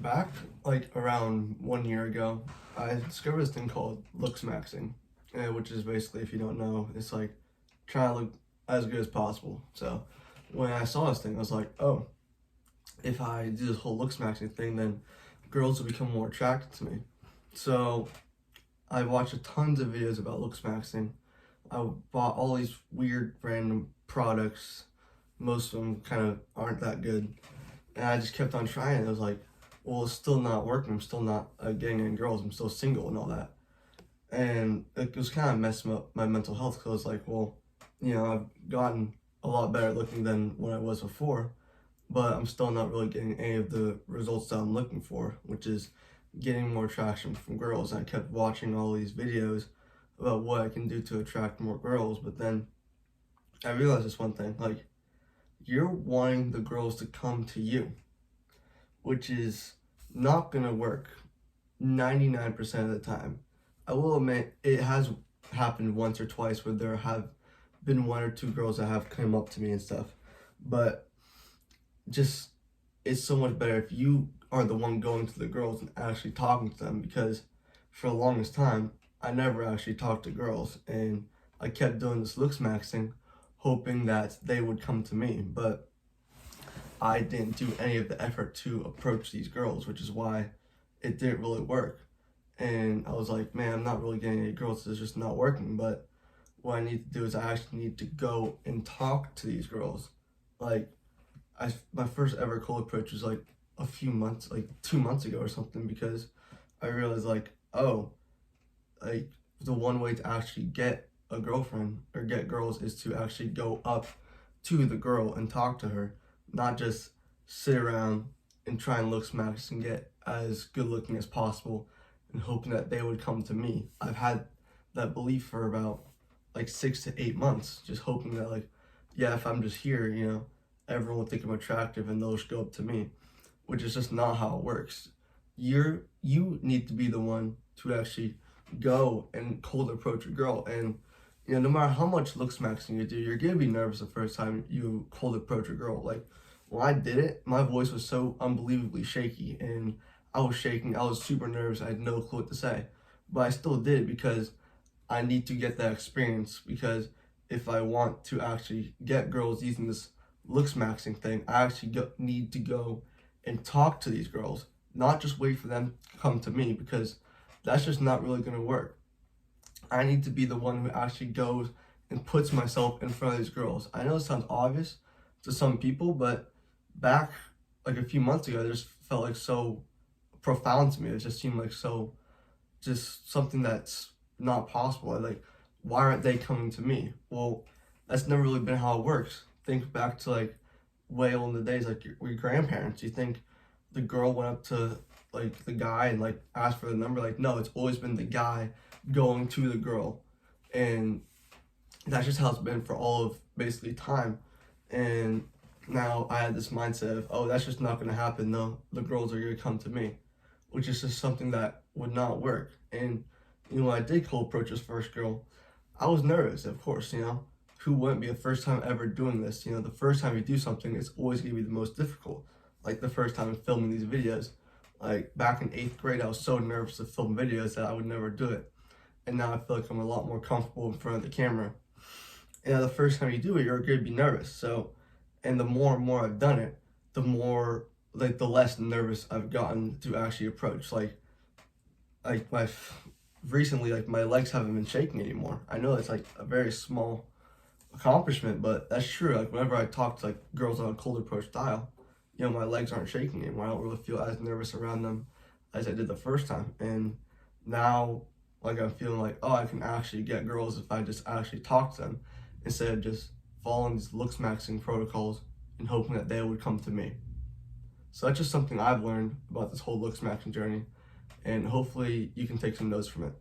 Back like around 1 year ago, I discovered this thing called Looksmaxxing, which is basically, if you don't know, it's like trying to look as good as possible. So when I saw this thing, I was like, oh, if I do this whole Looksmaxxing thing, then girls will become more attracted to me. So I watched tons of videos about Looksmaxxing. I bought all these weird random products. Most of them kind of aren't that good. And I just kept on trying. I was like, well, it's still not working. I'm still not getting any girls. I'm still single and all that. And it was kind of messing up my mental health because I was like, well, I've gotten a lot better looking than when I was before, but I'm still not really getting any of the results that I'm looking for, which is getting more traction from girls. And I kept watching all these videos about what I can do to attract more girls, but then I realized this one thing, like, you're wanting the girls to come to you, which is not gonna work 99% of the time. I will admit it has happened once or twice where there have been one or two girls that have come up to me and stuff, but just it's so much better if you are the one going to the girls and actually talking to them, because for the longest time I never actually talked to girls and I kept doing this Looksmaxxing hoping that they would come to me, but I didn't do any of the effort to approach these girls, which is why it didn't really work. And I was like, man, I'm not really getting any girls, it's just not working. But what I need to do is I actually need to go and talk to these girls. Like, my first ever cold approach was like a few months, like 2 months ago or something, because I realized like, oh, like the one way to actually get a girlfriend or get girls is to actually go up to the girl and talk to her, not just sit around and try and Looksmaxx and get as good looking as possible and hoping that they would come to me. I've had that belief for about like 6 to 8 months, just hoping that like, yeah, if I'm just here, everyone will think I'm attractive and they'll just go up to me, which is just not how it works. You need to be the one to actually go and cold approach a girl, and no matter how much Looksmaxxing you do, you're gonna be nervous the first time you cold approach a girl. Like, when I did it, my voice was so unbelievably shaky, and I was shaking. I was super nervous. I had no clue what to say, but I still did it because I need to get that experience. Because if I want to actually get girls using this Looksmaxxing thing, I actually need to go and talk to these girls, not just wait for them to come to me, because that's just not really gonna work. I need to be the one who actually goes and puts myself in front of these girls. I know it sounds obvious to some people, but back like a few months ago, it just felt like so profound to me. It just seemed like so, just something that's not possible. Like, why aren't they coming to me? Well, that's never really been how it works. Think back to like way older days, like your grandparents. You think the girl went up to like the guy and like asked for the number? Like, no, it's always been the guy going to the girl, and that's just how it's been for all of basically time. And now I had this mindset of, oh, that's just not going to happen. No, the girls are going to come to me, which is just something that would not work. And when I did cold approach this first girl, I was nervous, of course. Who wouldn't be? The first time ever doing this, the first time you do something, it's always going to be the most difficult. Like the first time filming these videos, like back in 8th grade, I was so nervous to film videos that I would never do it. And now I feel like I'm a lot more comfortable in front of the camera. And the first time you do it, you're going to be nervous. So, and the more and more I've done it, the more, like, the less nervous I've gotten to actually approach. Recently, like, my legs haven't been shaking anymore. I know it's like a very small accomplishment, but that's true. Like, whenever I talk to like girls on a cold approach style, my legs aren't shaking anymore. I don't really feel as nervous around them as I did the first time. And now, like, I'm feeling like, oh, I can actually get girls if I just actually talk to them instead of just following these Looksmaxxing protocols and hoping that they would come to me. So that's just something I've learned about this whole Looksmaxxing journey, and hopefully you can take some notes from it.